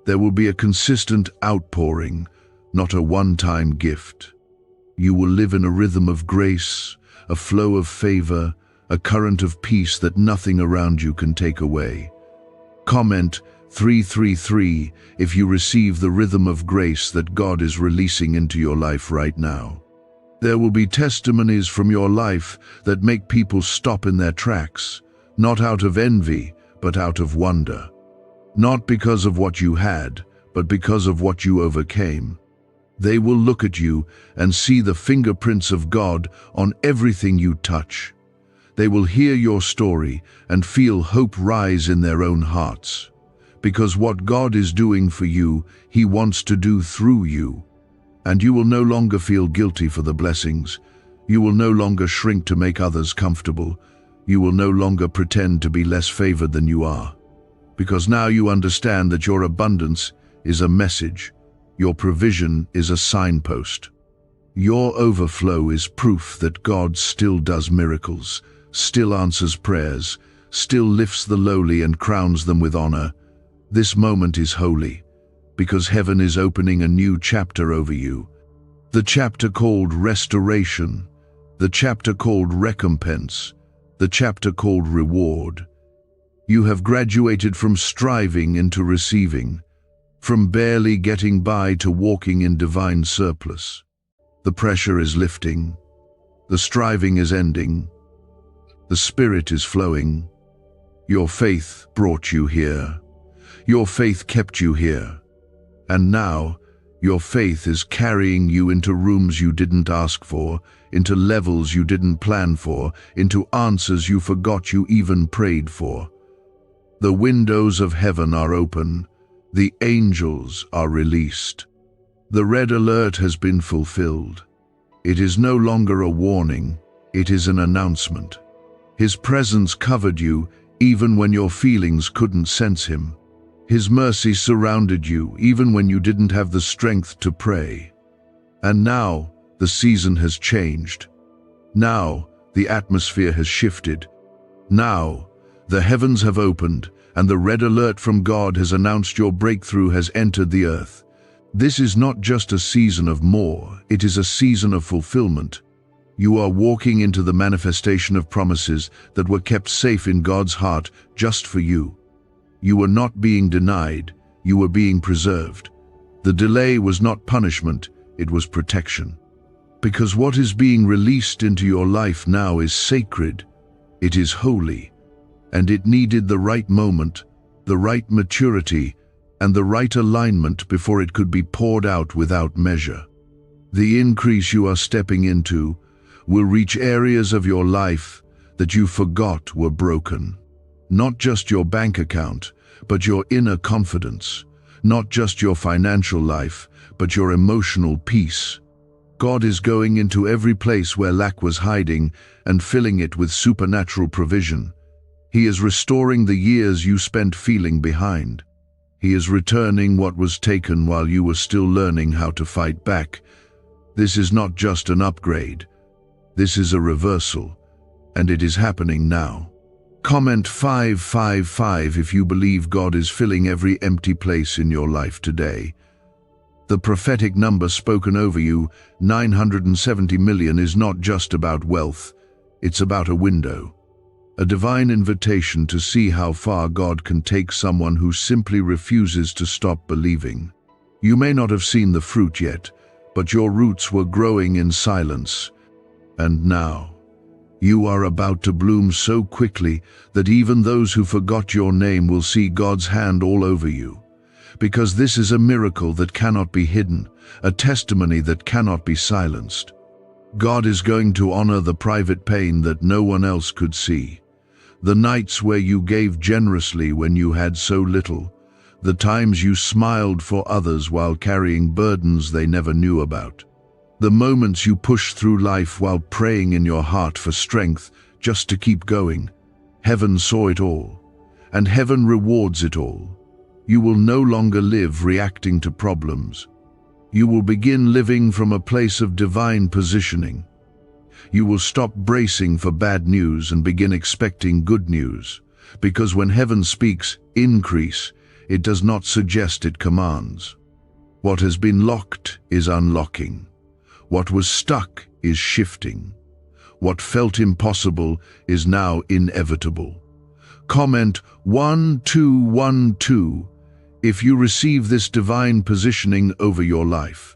there will be a consistent outpouring, not a one-time gift. You will live in a rhythm of grace, a flow of favor, a current of peace that nothing around you can take away. Comment 333 if you receive the rhythm of grace that God is releasing into your life right now. There will be testimonies from your life that make people stop in their tracks, not out of envy, but out of wonder. Not because of what you had, but because of what you overcame. They will look at you and see the fingerprints of God on everything you touch. They will hear your story and feel hope rise in their own hearts. Because what God is doing for you, He wants to do through you. And you will no longer feel guilty for the blessings. You will no longer shrink to make others comfortable. You will no longer pretend to be less favored than you are. Because now you understand that your abundance is a message. Your provision is a signpost. Your overflow is proof that God still does miracles, still answers prayers, still lifts the lowly and crowns them with honor. This moment is holy, because heaven is opening a new chapter over you. The chapter called restoration, the chapter called recompense, the chapter called reward. You have graduated from striving into receiving, from barely getting by to walking in divine surplus. The pressure is lifting, the striving is ending, the Spirit is flowing. Your faith brought you here. Your faith kept you here. And now, your faith is carrying you into rooms you didn't ask for, into levels you didn't plan for, into answers you forgot you even prayed for. The windows of heaven are open. The angels are released. The red alert has been fulfilled. It is no longer a warning, it is an announcement. His presence covered you even when your feelings couldn't sense Him. His mercy surrounded you even when you didn't have the strength to pray. And now the season has changed. Now the atmosphere has shifted. Now the heavens have opened, and the red alert from God has announced your breakthrough has entered the earth. This is not just a season of more, it is a season of fulfillment. You are walking into the manifestation of promises that were kept safe in God's heart just for you. You were not being denied, you were being preserved. The delay was not punishment, it was protection. Because what is being released into your life now is sacred, it is holy, and it needed the right moment, the right maturity, and the right alignment before it could be poured out without measure. The increase you are stepping into will reach areas of your life that you forgot were broken. Not just your bank account, but your inner confidence. Not just your financial life, but your emotional peace. God is going into every place where lack was hiding and filling it with supernatural provision. He is restoring the years you spent feeling behind. He is returning what was taken while you were still learning how to fight back. This is not just an upgrade. This is a reversal, and it is happening now. Comment 555 if you believe God is filling every empty place in your life today. The prophetic number spoken over you, 970 million, is not just about wealth. It's about a window. A divine invitation to see how far God can take someone who simply refuses to stop believing. You may not have seen the fruit yet, but your roots were growing in silence. And now, you are about to bloom so quickly that even those who forgot your name will see God's hand all over you. Because this is a miracle that cannot be hidden, a testimony that cannot be silenced. God is going to honor the private pain that no one else could see. The nights where you gave generously when you had so little. The times you smiled for others while carrying burdens they never knew about. The moments you pushed through life while praying in your heart for strength just to keep going. Heaven saw it all, and heaven rewards it all. You will no longer live reacting to problems. You will begin living from a place of divine positioning. You will stop bracing for bad news and begin expecting good news, because when heaven speaks increase, it does not suggest, it commands. What has been locked is unlocking. What was stuck is shifting. What felt impossible is now inevitable. Comment 1212 if you receive this divine positioning over your life.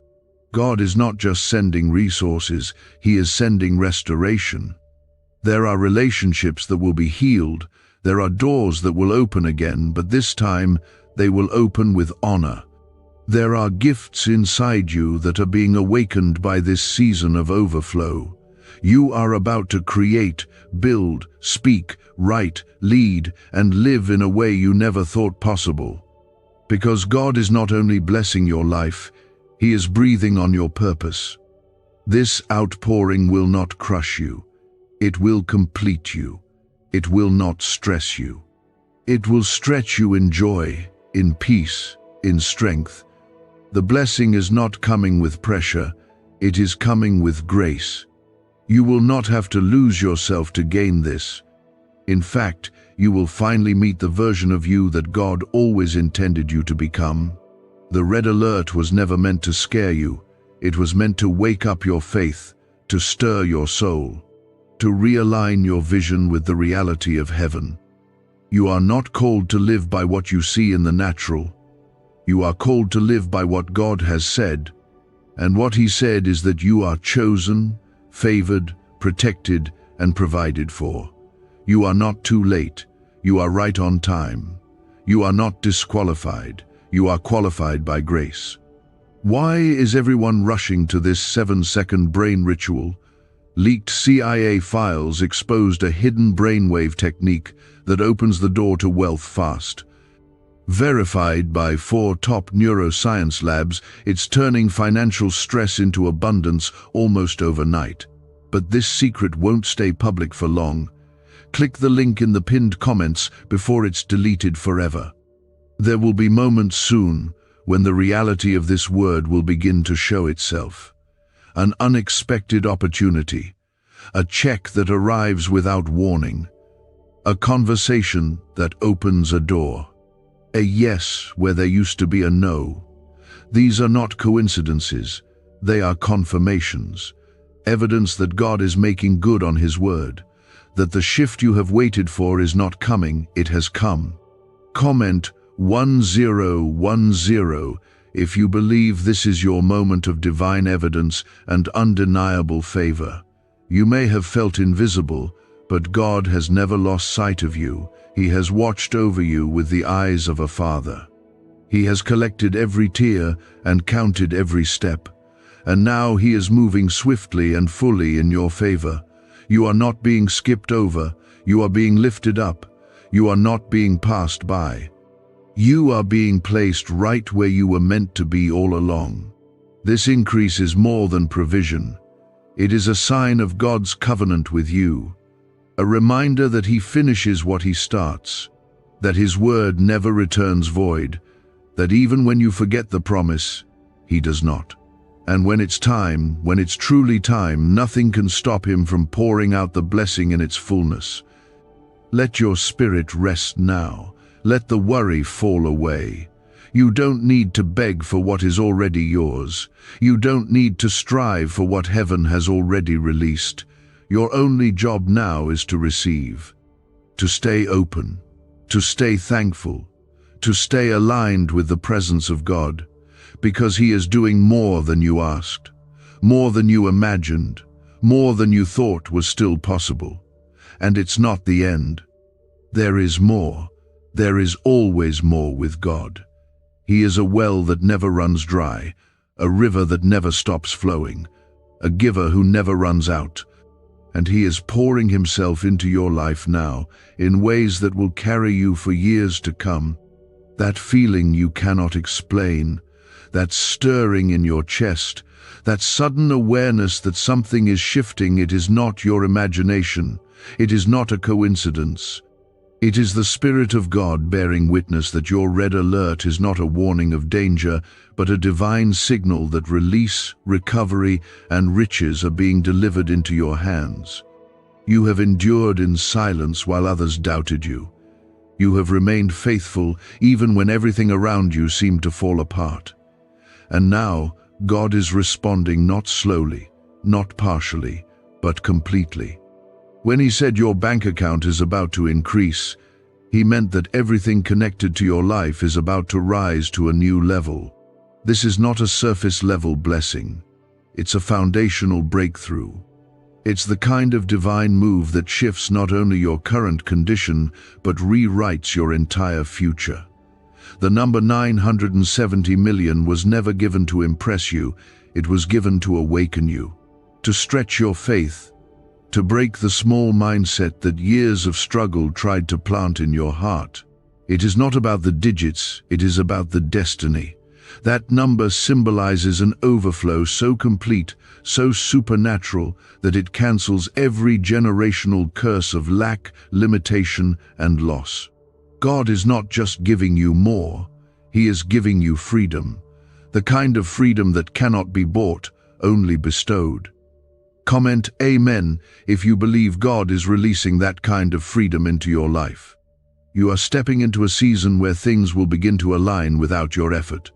God is not just sending resources, He is sending restoration. There are relationships that will be healed, there are doors that will open again, but this time they will open with honor. There are gifts inside you that are being awakened by this season of overflow. You are about to create, build, speak, write, lead, and live in a way you never thought possible. Because God is not only blessing your life, He is breathing on your purpose. This outpouring will not crush you. It will complete you. It will not stress you. It will stretch you in joy, in peace, in strength. The blessing is not coming with pressure, it is coming with grace. You will not have to lose yourself to gain this. In fact, you will finally meet the version of you that God always intended you to become. The red alert was never meant to scare you. It was meant to wake up your faith, to stir your soul, to realign your vision with the reality of heaven. You are not called to live by what you see in the natural. You are called to live by what God has said. And what He said is that you are chosen, favored, protected, and provided for. You are not too late. You are right on time. You are not disqualified. You are qualified by grace. Why is everyone rushing to this 7-second brain ritual? Leaked CIA files exposed a hidden brainwave technique that opens the door to wealth fast. Verified by 4 top neuroscience labs, it's turning financial stress into abundance almost overnight. But this secret won't stay public for long. Click the link in the pinned comments before it's deleted forever. There will be moments soon when the reality of this word will begin to show itself. An unexpected opportunity, a check that arrives without warning, a conversation that opens a door, a yes where there used to be a no. These are not coincidences, they are confirmations, evidence that God is making good on His word, that the shift you have waited for is not coming, it has come. Comment 1010 if you believe this is your moment of divine evidence and undeniable favor. You may have felt invisible, but God has never lost sight of you. He has watched over you with the eyes of a father. He has collected every tear and counted every step. And now he is moving swiftly and fully in your favor. You are not being skipped over. You are being lifted up. You are not being passed by. You are being placed right where you were meant to be all along. This increase is more than provision. It is a sign of God's covenant with you, a reminder that He finishes what He starts, that His word never returns void, that even when you forget the promise, He does not. And when it's time, when it's truly time, nothing can stop Him from pouring out the blessing in its fullness. Let your spirit rest now. Let the worry fall away. You don't need to beg for what is already yours. You don't need to strive for what heaven has already released. Your only job now is to receive, to stay open, to stay thankful, to stay aligned with the presence of God, because He is doing more than you asked, more than you imagined, more than you thought was still possible. And it's not the end. There is more. There is always more with God. He is a well that never runs dry, a river that never stops flowing, a giver who never runs out. And He is pouring Himself into your life now in ways that will carry you for years to come. That feeling you cannot explain, that stirring in your chest, that sudden awareness that something is shifting, it is not your imagination, it is not a coincidence. It is the Spirit of God bearing witness that your red alert is not a warning of danger, but a divine signal that release, recovery, and riches are being delivered into your hands. You have endured in silence while others doubted you. You have remained faithful even when everything around you seemed to fall apart. And now, God is responding not slowly, not partially, but completely. When He said your bank account is about to increase, He meant that everything connected to your life is about to rise to a new level. This is not a surface-level blessing. It's a foundational breakthrough. It's the kind of divine move that shifts not only your current condition, but rewrites your entire future. The number 970 million was never given to impress you. It was given to awaken you, to stretch your faith, to break the small mindset that years of struggle tried to plant in your heart. It is not about the digits, it is about the destiny. That number symbolizes an overflow so complete, so supernatural, that it cancels every generational curse of lack, limitation, and loss. God is not just giving you more, He is giving you freedom, the kind of freedom that cannot be bought, only bestowed. Comment Amen if you believe God is releasing that kind of freedom into your life. You are stepping into a season where things will begin to align without your effort.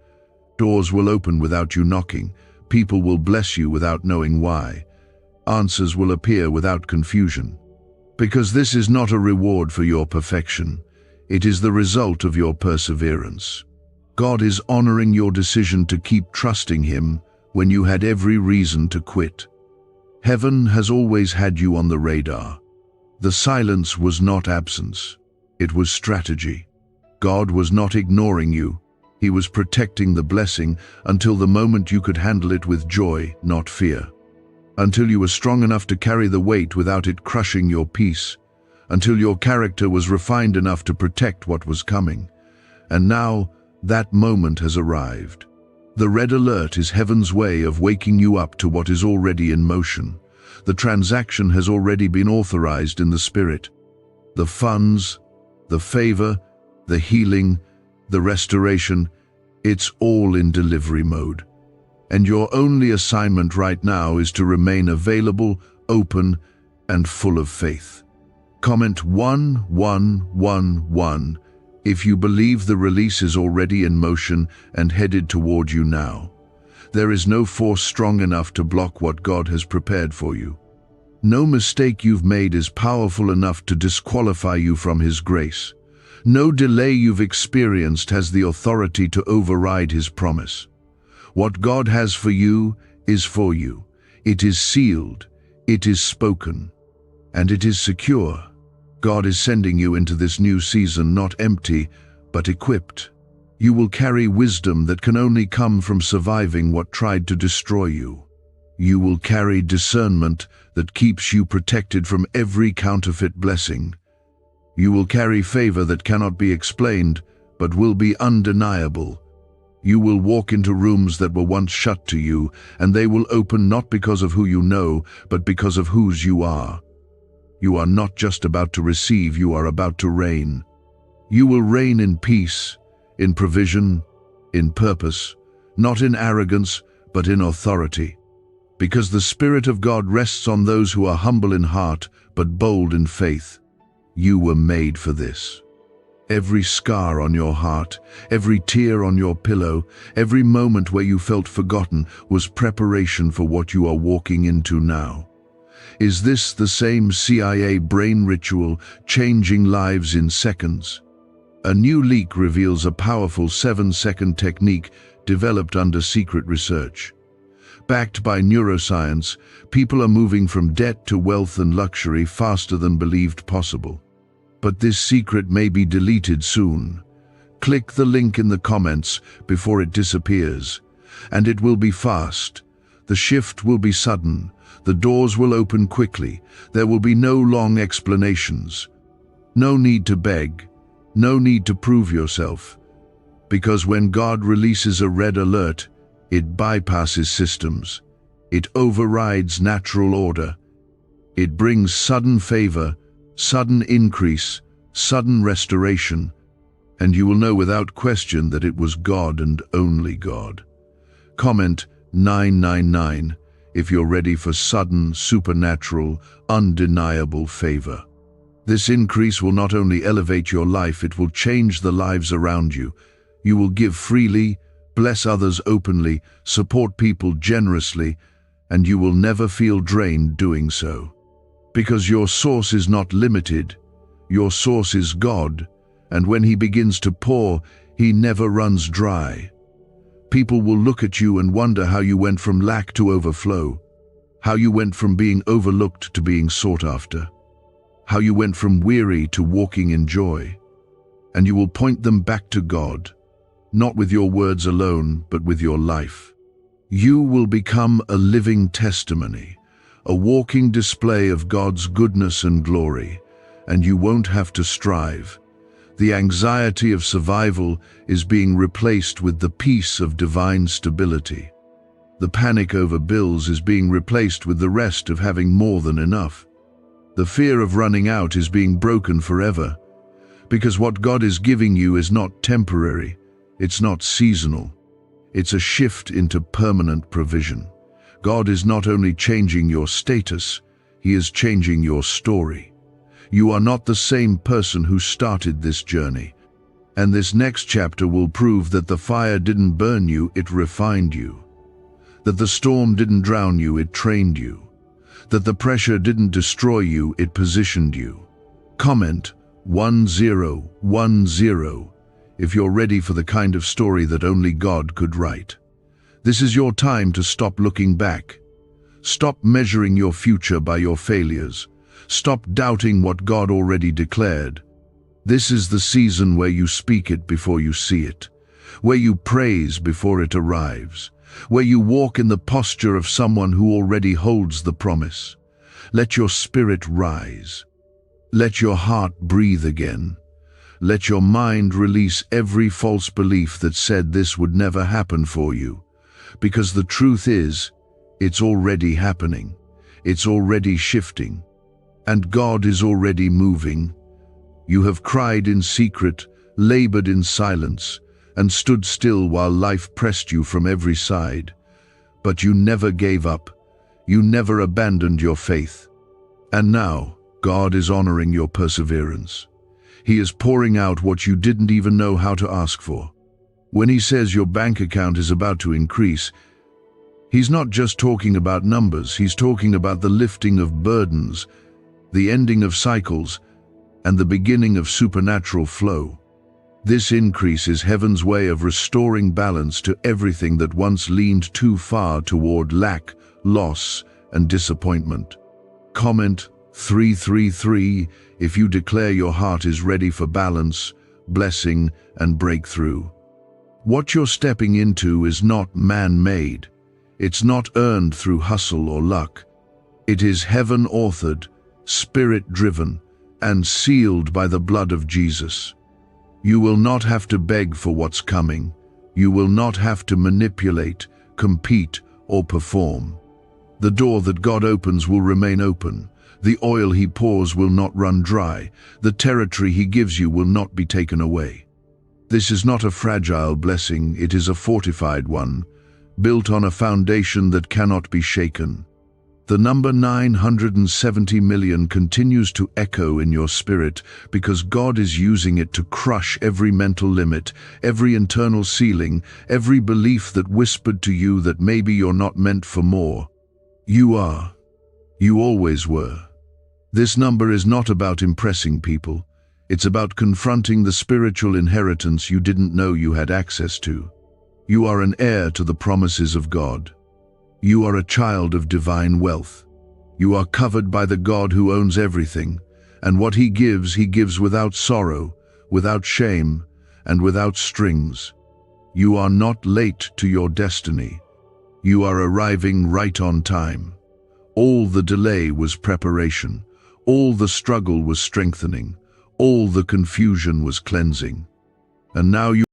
Doors will open without you knocking. People will bless you without knowing why. Answers will appear without confusion. Because this is not a reward for your perfection. It is the result of your perseverance. God is honoring your decision to keep trusting Him when you had every reason to quit. Heaven has always had you on the radar. The silence was not absence. It was strategy. God was not ignoring you. He was protecting the blessing until the moment you could handle it with joy, not fear. Until you were strong enough to carry the weight without it crushing your peace. Until your character was refined enough to protect what was coming. And now, that moment has arrived. The red alert is heaven's way of waking you up to what is already in motion. The transaction has already been authorized in the Spirit. The funds, the favor, the healing, the restoration, it's all in delivery mode. And your only assignment right now is to remain available, open, and full of faith. Comment 1111 if you believe the release is already in motion and headed toward you now. There is no force strong enough to block what God has prepared for you. No mistake you've made is powerful enough to disqualify you from His grace. No delay you've experienced has the authority to override His promise. What God has for you is for you. It is sealed, it is spoken, and it is secure. God is sending you into this new season not empty, but equipped. You will carry wisdom that can only come from surviving what tried to destroy you. You will carry discernment that keeps you protected from every counterfeit blessing. You will carry favor that cannot be explained, but will be undeniable. You will walk into rooms that were once shut to you, and they will open not because of who you know, but because of whose you are. You are not just about to receive, you are about to reign. You will reign in peace, in provision, in purpose, not in arrogance, but in authority. Because the Spirit of God rests on those who are humble in heart, but bold in faith. You were made for this. Every scar on your heart, every tear on your pillow, every moment where you felt forgotten was preparation for what you are walking into now. Is this the same CIA brain ritual, changing lives in seconds? A new leak reveals a powerful 7-second technique developed under secret research. Backed by neuroscience, people are moving from debt to wealth and luxury faster than believed possible. But this secret may be deleted soon. Click the link in the comments before it disappears. And it will be fast. The shift will be sudden. The doors will open quickly. There will be no long explanations. No need to beg. No need to prove yourself. Because when God releases a red alert, it bypasses systems. It overrides natural order. It brings sudden favor, sudden increase, sudden restoration, and you will know without question that it was God and only God. Comment 999 if you're ready for sudden, supernatural, undeniable favor. This increase will not only elevate your life, it will change the lives around you. You will give freely, bless others openly, support people generously, and you will never feel drained doing so. Because your source is not limited, your source is God, and when He begins to pour, He never runs dry. People will look at you and wonder how you went from lack to overflow, how you went from being overlooked to being sought after, how you went from weary to walking in joy. And you will point them back to God, not with your words alone, but with your life. You will become a living testimony, a walking display of God's goodness and glory, and you won't have to strive. The anxiety of survival is being replaced with the peace of divine stability. The panic over bills is being replaced with the rest of having more than enough. The fear of running out is being broken forever, because what God is giving you is not temporary, it's not seasonal. It's a shift into permanent provision. God is not only changing your status, He is changing your story. You are not the same person who started this journey. And this next chapter will prove that the fire didn't burn you, it refined you. That the storm didn't drown you, it trained you. That the pressure didn't destroy you, it positioned you. Comment 1010 if you're ready for the kind of story that only God could write. This is your time to stop looking back. Stop measuring your future by your failures. Stop doubting what God already declared. This is the season where you speak it before you see it, where you praise before it arrives, where you walk in the posture of someone who already holds the promise. Let your spirit rise. Let your heart breathe again. Let your mind release every false belief that said this would never happen for you. Because the truth is, it's already happening. It's already shifting. And God is already moving. You have cried in secret, labored in silence, and stood still while life pressed you from every side. But you never gave up. You never abandoned your faith. And now, God is honoring your perseverance. He is pouring out what you didn't even know how to ask for. When He says your bank account is about to increase, He's not just talking about numbers, He's talking about the lifting of burdens, the ending of cycles, and the beginning of supernatural flow. This increase is heaven's way of restoring balance to everything that once leaned too far toward lack, loss, and disappointment. Comment 333, if you declare your heart is ready for balance, blessing, and breakthrough. What you're stepping into is not man-made. It's not earned through hustle or luck. It is heaven-authored, spirit-driven, and sealed by the blood of Jesus. You will not have to beg for what's coming. You will not have to manipulate, compete, or perform. The door that God opens will remain open. The oil He pours will not run dry. The territory He gives you will not be taken away. This is not a fragile blessing, it is a fortified one, built on a foundation that cannot be shaken. The number 970 million continues to echo in your spirit because God is using it to crush every mental limit, every internal ceiling, every belief that whispered to you that maybe you're not meant for more. You are. You always were. This number is not about impressing people. It's about confronting the spiritual inheritance you didn't know you had access to. You are an heir to the promises of God. You are a child of divine wealth. You are covered by the God who owns everything, and what He gives without sorrow, without shame, and without strings. You are not late to your destiny. You are arriving right on time. All the delay was preparation. All the struggle was strengthening. All the confusion was cleansing. And now you